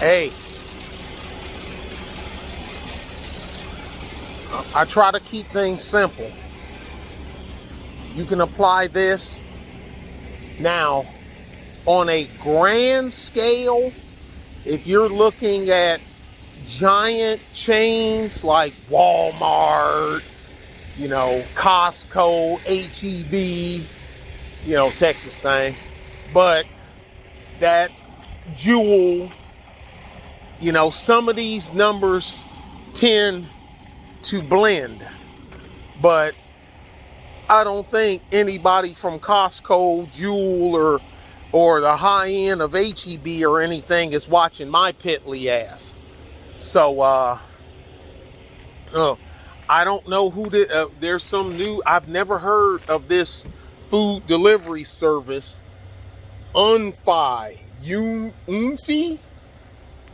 Hey, I try to keep things simple. You can apply this now on a grand scale. If you're looking at giant chains like Walmart, Costco, HEB, Texas thing, but that Jewel, some of these numbers tend to blend, but I don't think anybody from Costco, Jewel, or the high end of HEB or anything is watching my piddly ass. So I don't know who did. There's some new. I've never heard of this food delivery service. Unfi,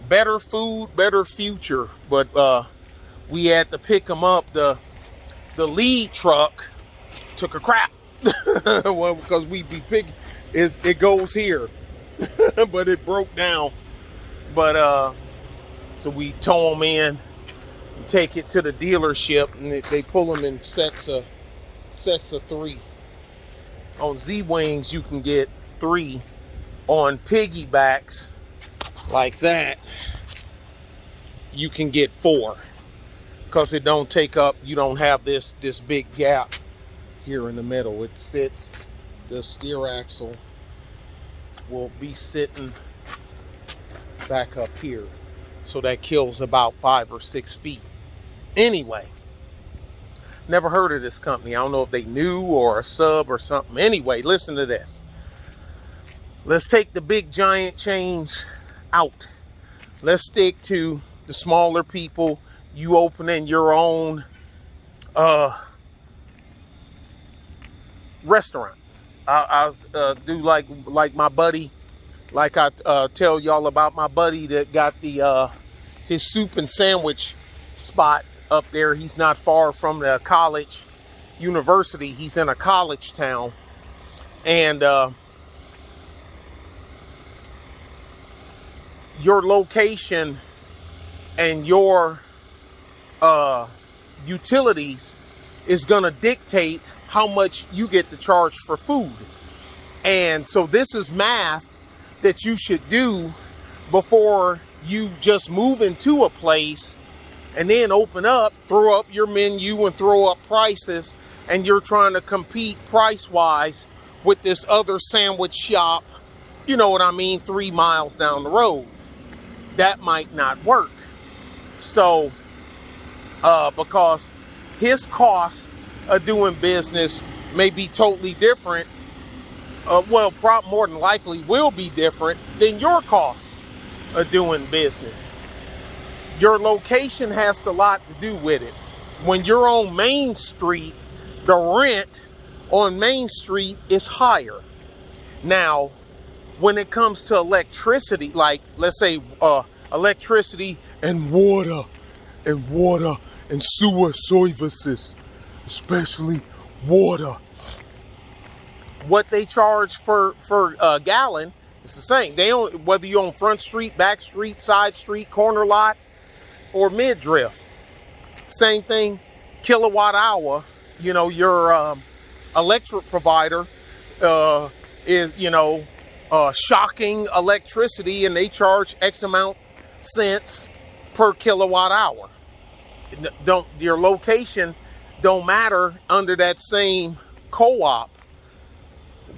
better food, better future. But we had to pick them up. The lead truck took a crap. Well, because we be picking, it goes here, but it broke down. But so we tow them in, and take it to the dealership, and they pull them in sets of 3. On Z-Wings, you can get 3. On piggybacks like that, you can get 4, because it don't take up. You don't have this big gap here in the middle. It sits. The steer axle will be sitting back up here, so that kills about 5 or 6 feet. Anyway, never heard of this company. I don't know if they new or a sub or something. Anyway, listen to this. Let's take the big giant chains out. Let's stick to the smaller people. You opening your own restaurant. I do like my buddy, like I tell y'all about my buddy that got the his soup and sandwich spot up there. He's not far from the college university. He's in a college town, and your location and your utilities is going to dictate how much you get to charge for food. And so this is math that you should do before you just move into a place and then open up, throw up your menu and throw up prices, and you're trying to compete price-wise with this other sandwich shop, 3 miles down the road. That might not work. So, because his costs of doing business may be totally different, more than likely will be different than your costs of doing business. Your location has a lot to do with it. When you're on Main Street, the rent on Main Street is higher. Now, when it comes to electricity, like let's say electricity and water and sewer services, especially water, what they charge for a gallon is the same. They don't, whether you're on Front Street, Back Street, Side Street, corner lot, or midriff. Same thing, kilowatt hour. Your electric provider is shocking electricity, and they charge X amount cents per kilowatt hour. Your location don't matter under that same co-op.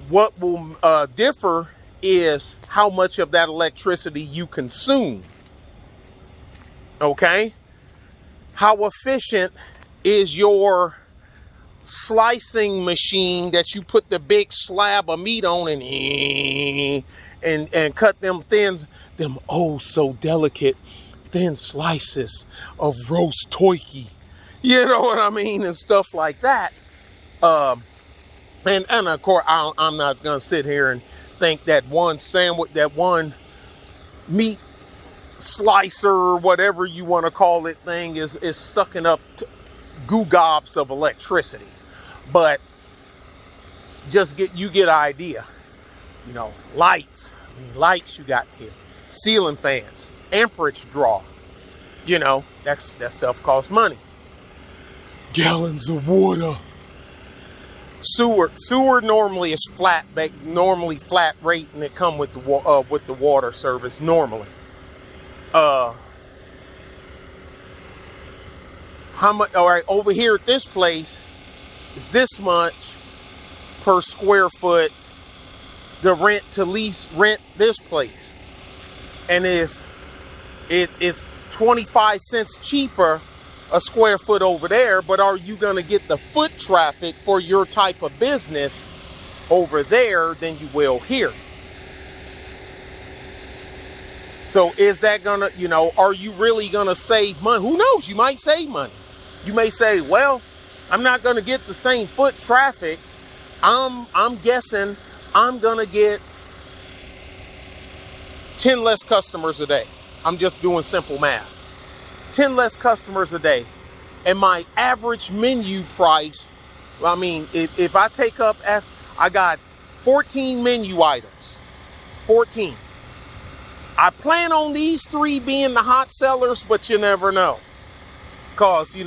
What will differ is how much of that electricity you consume. Okay? How efficient is your slicing machine that you put the big slab of meat on and cut them oh so delicate thin slices of roast turkey, you know what I mean, and stuff like that. And of course I'm not gonna sit here and think that one sandwich, that one meat slicer or whatever you want to call it thing is sucking up goo gobs of electricity. But just get an idea. Lights. Lights you got here. Ceiling fans. amperage draw. You know, that stuff costs money. Gallons of water. Sewer normally is flat rate, and it come with the water service normally. How much? All right, over here at this place is this much per square foot. The rent this place, and it's 25 cents cheaper a square foot over there. But are you going to get the foot traffic for your type of business over there than you will here? So is that gonna, are you really gonna save money? Who knows? You might save money. You may say, well, I'm not gonna get the same foot traffic. I'm guessing I'm gonna get 10 less customers a day. I'm just doing simple math. 10 less customers a day. And my average menu price, I mean, if I take up, I got 14 menu items. 14. I plan on these 3 being the hot sellers, but you never know. Because,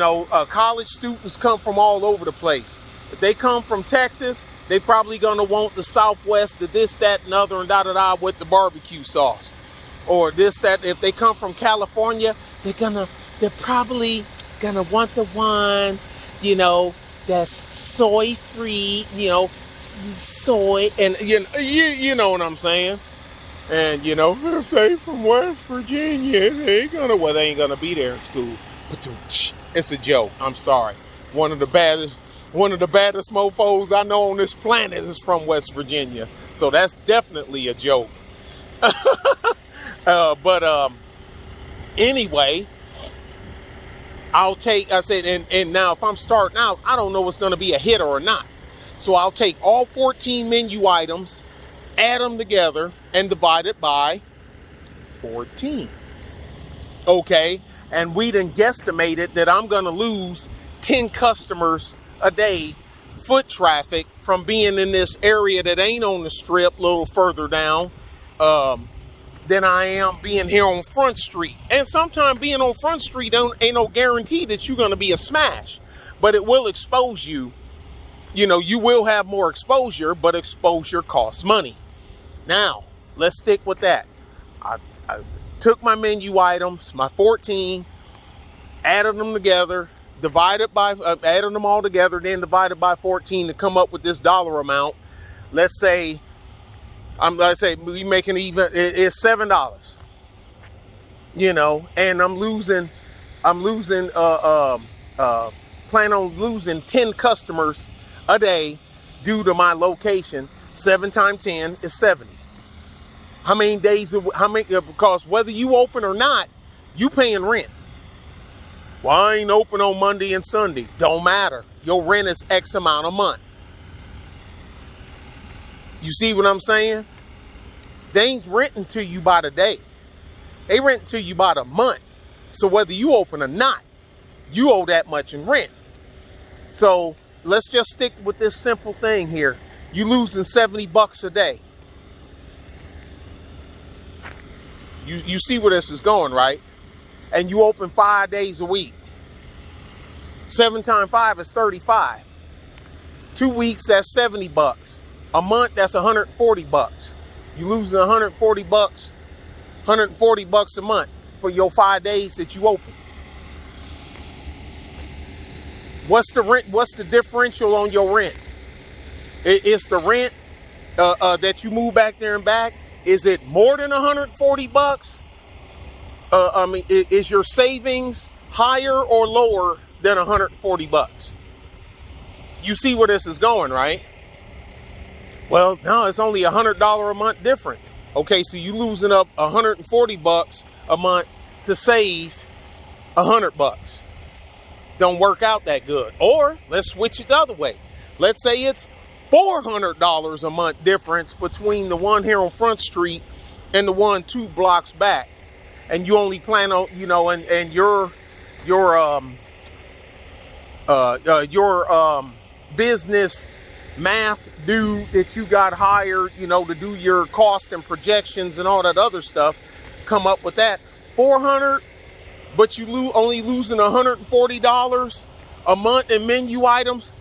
college students come from all over the place. If they come from Texas, they probably going to want the Southwest, the this, that, and other, and da-da-da with the barbecue sauce. Or this, that. If they come from California, they're probably going to want the one, that's soy-free, soy. And, you know what I'm saying? And, if they from West Virginia, they ain't going to be there in school. But it's a joke. I'm sorry. One of the baddest mofos I know on this planet is from West Virginia. So that's definitely a joke. But anyway, and now if I'm starting out, I don't know what's going to be a hit or not. So I'll take all 14 menu items, add them together, and divide it by 14. Okay? And we done guesstimated that I'm going to lose 10 customers a day, foot traffic, from being in this area that ain't on the strip, a little further down, than I am being here on Front Street. And sometimes being on Front Street ain't no guarantee that you're going to be a smash. But it will expose you. You will have more exposure, but exposure costs money. Now, let's stick with that. I took my menu items, my 14, added them together, added them all together, then divided by 14 to come up with this dollar amount. Let's say we making even, it's $7. And I'm losing, plan on losing 10 customers a day due to my location. 7 times 10 is 70. How many days, because whether you open or not, you paying rent. Well, I ain't open on Monday and Sunday. Don't matter. Your rent is X amount a month. You see what I'm saying? They ain't renting to you by the day. They rent to you by the month. So whether you open or not, you owe that much in rent. So let's just stick with this simple thing here. You losing $70 a day. You see where this is going, right? And you open 5 days a week. 7 times 5 is 35. 2 weeks, that's $70. A month, that's $140. You losing $140 a month for your 5 days that you open. What's the rent? What's the differential on your rent? It's the rent that you move back there and back. Is it more than $140? Is your savings higher or lower than $140? You see where this is going, right? Well, no, it's only $100 a month difference. Okay, so you losing up $140 a month to save $100. Don't work out that good. Or let's switch it the other way. Let's say it's $400 a month difference between the one here on Front Street and the one 2 blocks back. And you only plan on, and your business math dude that you got hired, to do your cost and projections and all that other stuff, come up with that $400, but you only losing $140 a month in menu items.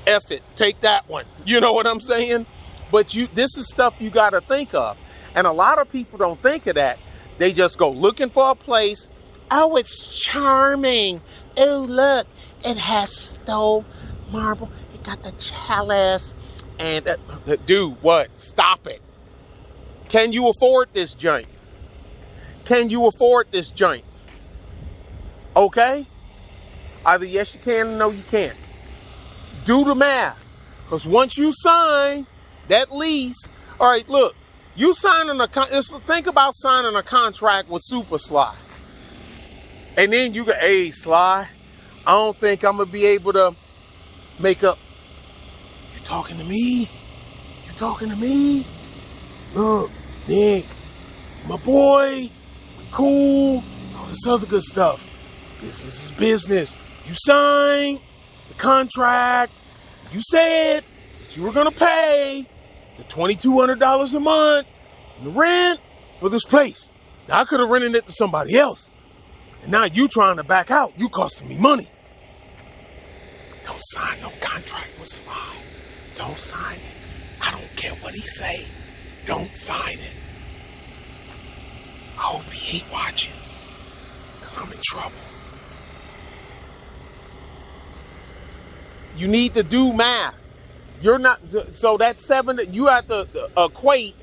F it, take that one. You know what I'm saying? But this is stuff you got to think of. And a lot of people don't think of that. They just go looking for a place. Oh, it's charming. Oh, look, it has stone marble. It got the chalice. And dude, what? Stop it. Can you afford this joint? Can you afford this joint? Okay? Either yes you can or no you can't. Do the math. Because once you sign that lease, all right, look, you signing think about signing a contract with Super Sly. And then you go, hey, Sly, I don't think I'm going to be able to make up. You talking to me? You talking to me? Look, Nick, my boy, we cool, all this other good stuff. Business is business. You signed the contract. You said that you were going to pay the $2,200 a month in the rent for this place. Now, I could have rented it to somebody else. And now you trying to back out. You costing me money. Don't sign no contract with Sly. Don't sign it. I don't care what he say. Don't sign it. I hope he ain't watching, because I'm in trouble. You need to do math. You're not, so that you have to equate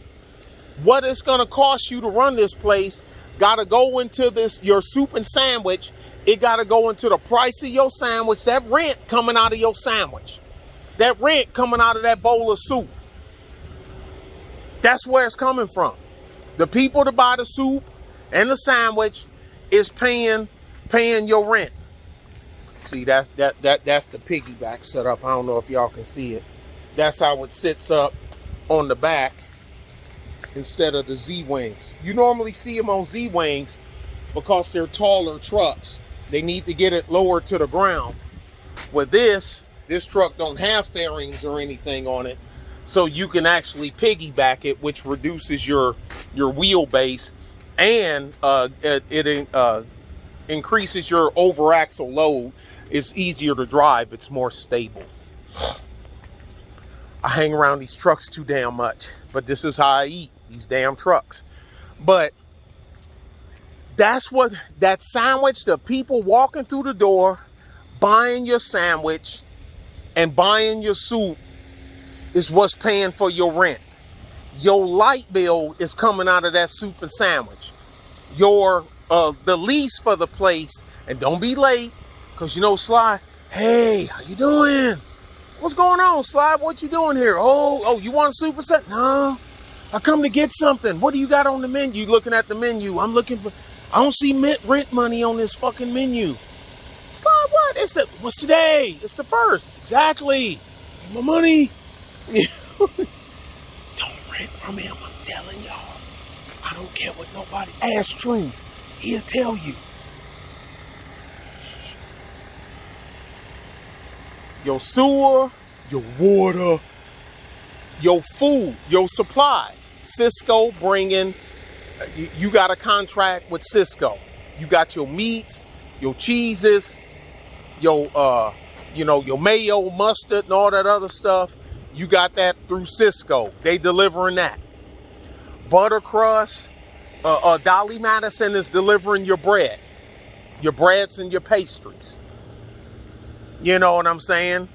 what it's going to cost you to run this place. Got to go into your soup and sandwich. It got to go into the price of your sandwich. That rent coming out of your sandwich. That rent coming out of that bowl of soup. That's where it's coming from. The people that buy the soup and the sandwich is paying your rent. See, that's the piggyback setup. I don't know if y'all can see it. That's how it sits up on the back instead of the Z-Wings. You normally see them on Z-Wings because they're taller trucks. They need to get it lower to the ground. With this truck don't have fairings or anything on it, so you can actually piggyback it, which reduces your wheelbase, and it increases your over axle load. It's easier to drive. It's more stable. I hang around these trucks too damn much, but this is how I eat, these damn trucks. But that's what that sandwich, the people walking through the door, buying your sandwich and buying your soup, is what's paying for your rent. Your light bill is coming out of that soup and sandwich. Your the lease for the place, and don't be late, because you know Sly, hey, how you doing? What's going on, Sly? What you doing here? Oh, you want a soup or something? No, I come to get something. What do you got on the menu? Looking at the menu. I don't see rent money on this fucking menu. Sly, what? What's today? It's the 1st. Exactly. Give my money. Don't rent from him, I'm telling y'all. I don't care what nobody. Ask Truth. He'll tell you. Your sewer, your water, your food, your supplies. Cisco bringing, you got a contract with Cisco. You got your meats, your cheeses, your mayo, mustard, and all that other stuff. You got that through Cisco. They delivering that. Buttercrust, Dolly Madison is delivering your bread. Your breads and your pastries. You know what I'm saying?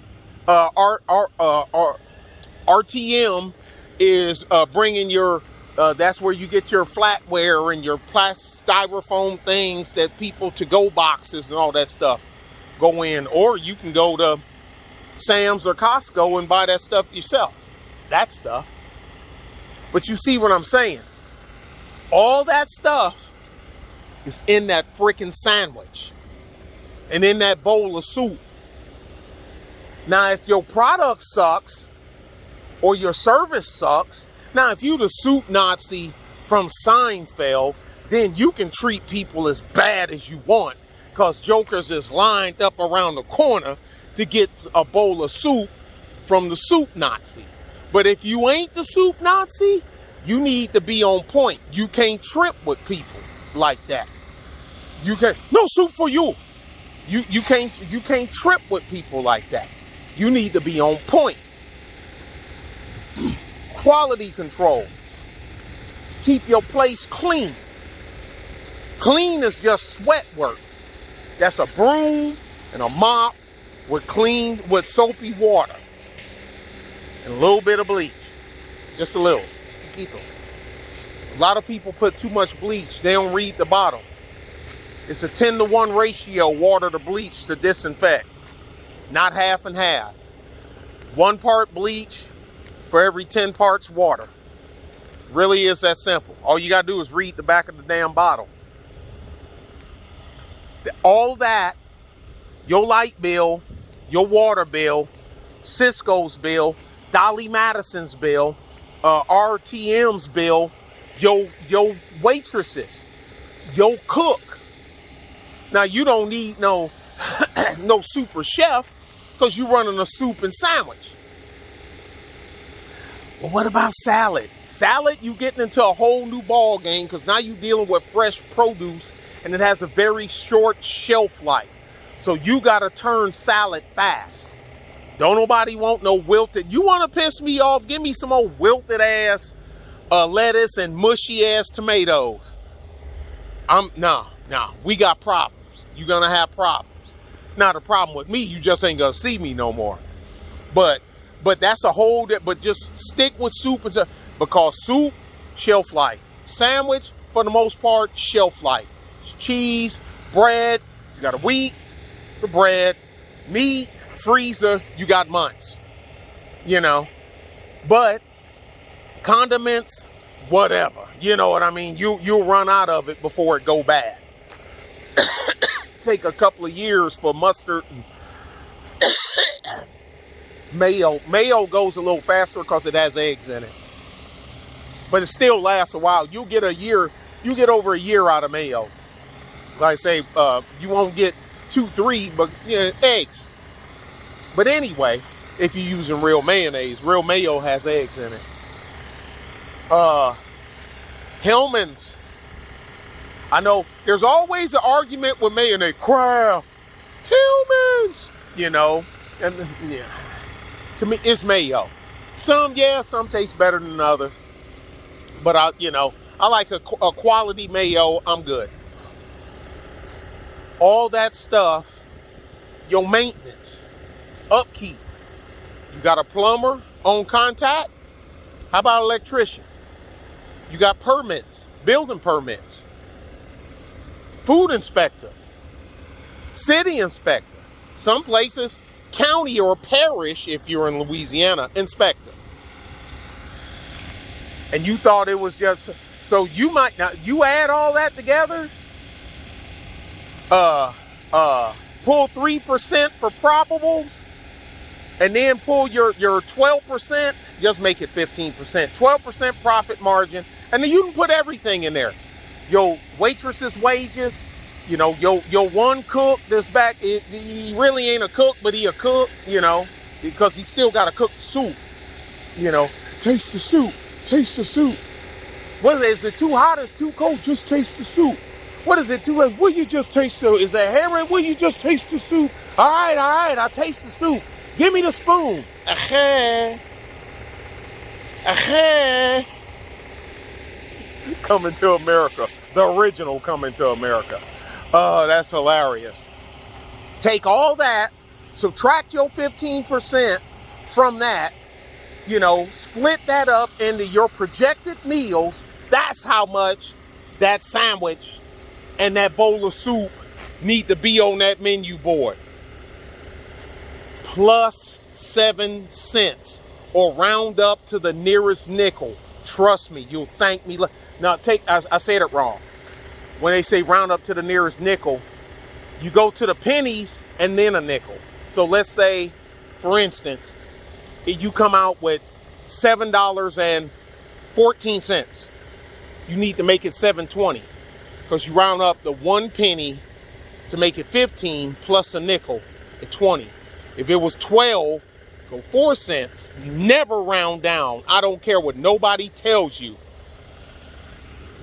RTM is bringing your, that's where you get your flatware and your styrofoam things that people to-go boxes and all that stuff go in. Or you can go to Sam's or Costco and buy that stuff yourself. That stuff. But you see what I'm saying? All that stuff is in that freaking sandwich and in that bowl of soup. Now, if your product sucks or your service sucks, now if you the soup Nazi from Seinfeld, then you can treat people as bad as you want, because jokers is lined up around the corner to get a bowl of soup from the soup Nazi. But if you ain't the soup Nazi, you need to be on point. You can't trip with people like that. You can no soup for you. You can't trip with people like that. You need to be on point. Quality control. Keep your place clean. Clean is just sweat work. That's a broom and a mop with soapy water and a little bit of bleach. Just a little. A lot of people put too much bleach. They don't read the bottle. It's a 10-to-1 ratio, water to bleach to disinfect. Not half and half. 1 part bleach for every 10 parts water. Really is that simple. All you got to do is read the back of the damn bottle. All that, your light bill, your water bill, Cisco's bill, Dolly Madison's bill, RTM's bill, your waitresses, your cook. Now, you don't need no super chef because you're running a soup and sandwich. Well, what about salad? Salad, you getting into a whole new ball game because now you're dealing with fresh produce and it has a very short shelf life. So you got to turn salad fast. Don't nobody want no wilted. You want to piss me off? Give me some old wilted ass lettuce and mushy ass tomatoes. No, we got problems. You're going to have problems. Not a problem with me. You just ain't going to see me no more. But that's a whole, but just stick with soup and stuff. Because soup, shelf life. Sandwich, for the most part, shelf life. Cheese, bread, you got a week, the bread, meat, freezer, you got months. You know. But condiments, whatever. You know what I mean? You'll run out of it before it go bad. Take a couple of years for mustard and mayo. Mayo goes a little faster because it has eggs in it. But it still lasts a while. You get over a year out of mayo. Like I say, you won't get 2, 3, but eggs. But anyway, if you're using real mayonnaise, real mayo has eggs in it. Hellmann's. I know there's always an argument with mayonnaise. Kraft, Hellmann's, and yeah, to me it's mayo. Some taste better than others, but I like a quality mayo. I'm good. All that stuff, your maintenance, upkeep. You got a plumber on contact? How about electrician? You got permits, building permits. Food inspector, city inspector, some places county or parish if you're in Louisiana, inspector. And you thought it was just, so you might not, you add all that together, pull 3% for probables, and then pull your 12%, just make it 15%, 12% profit margin, and then you can put everything in there. Your waitress's wages, your one cook that's back, he really ain't a cook, but he a cook, because he still got to cook the soup, taste the soup, taste the soup. What is it, too hot, it's too cold, just taste the soup. What is it, too late, will you just taste the, is that herring, will you just taste the soup? All right, I'll taste the soup. Give me the spoon. Coming to America. The original Coming to America. That's hilarious. Take all that, subtract your 15% from that, split that up into your projected meals. That's how much that sandwich and that bowl of soup need to be on that menu board. Plus 7 cents, or round up to the nearest nickel. Trust me, you'll thank me. Now, I said it wrong. When they say round up to the nearest nickel, you go to the pennies and then a nickel. So let's say, for instance, you come out with $7.14. You need to make it $7.20 because you round up the 1 penny to make it 15 plus a nickel at 20. If it was 12, go 4 cents. Never round down. I don't care what nobody tells you.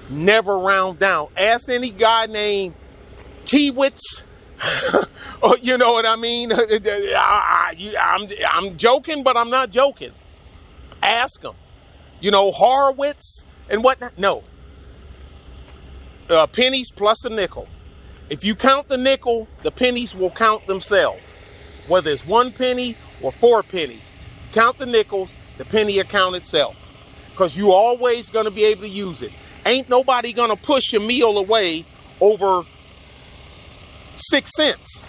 Never round down. Ask any guy named Kiwits. You know what I mean? I'm joking, but I'm not joking. Ask them. You know, Horowitz and whatnot. No. Pennies plus a nickel. If you count the nickel, the pennies will count themselves. Whether it's 1 penny or 4 pennies. Count the nickels, the penny will count itself. Because you always going to be able to use it. Ain't nobody going to push a meal away over 6 cents.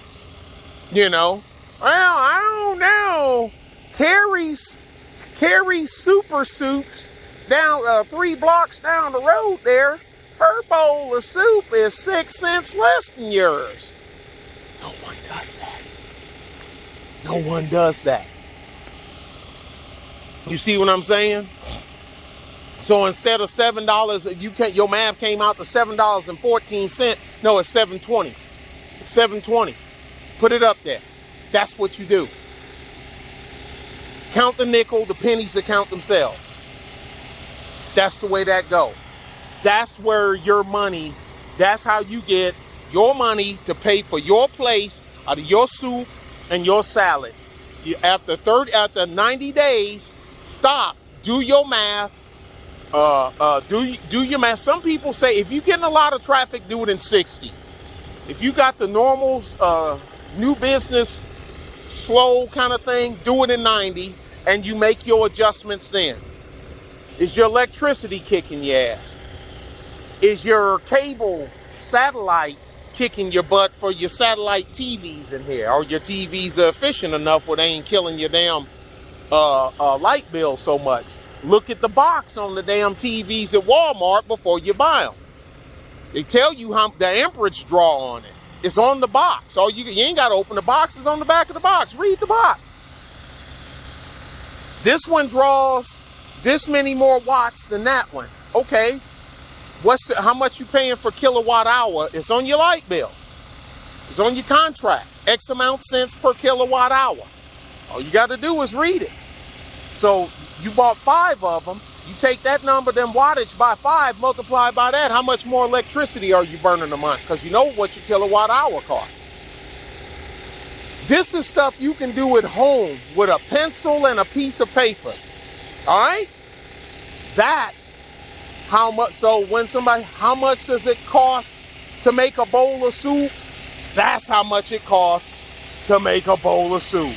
You know? Well, I don't know. Carrie's Super Soups down 3 blocks down the road there. Her bowl of soup is 6 cents less than yours. No one does that. No one does that. You see what I'm saying? So instead of $7, your math came out to $7.14. No, it's $7.20. It's $7.20. Put it up there. That's what you do. Count the nickel, the pennies that count themselves. That's the way that goes. That's where your money, that's how you get your money to pay for your place out of your soup and your salad. After 90 days, stop. Do your math. Do your math. Some people say if you're getting a lot of traffic, do it in 60. If you got the normal new business, slow kind of thing, do it in 90, and you make your adjustments then. Is your electricity kicking your ass? Is your cable satellite kicking your butt for your satellite TVs in here? Or your TVs are efficient enough where they ain't killing your damn light bill so much? Look at the box on the damn TVs at Walmart before you buy them. They tell you how the amperage draw on it. It's on the box. You ain't got to open the box. It's on the back of the box. Read the box. This one draws this many more watts than that one. Okay. How much you paying for kilowatt hour? It's on your light bill. It's on your contract. X amount cents per kilowatt hour. All you got to do is read it. So you bought 5 of them. You take that number, then wattage by 5, multiply by that. How much more electricity are you burning a month? Because you know what your kilowatt hour costs. This is stuff you can do at home with a pencil and a piece of paper. All right? That's how much. So when how much does it cost to make a bowl of soup? That's how much it costs to make a bowl of soup.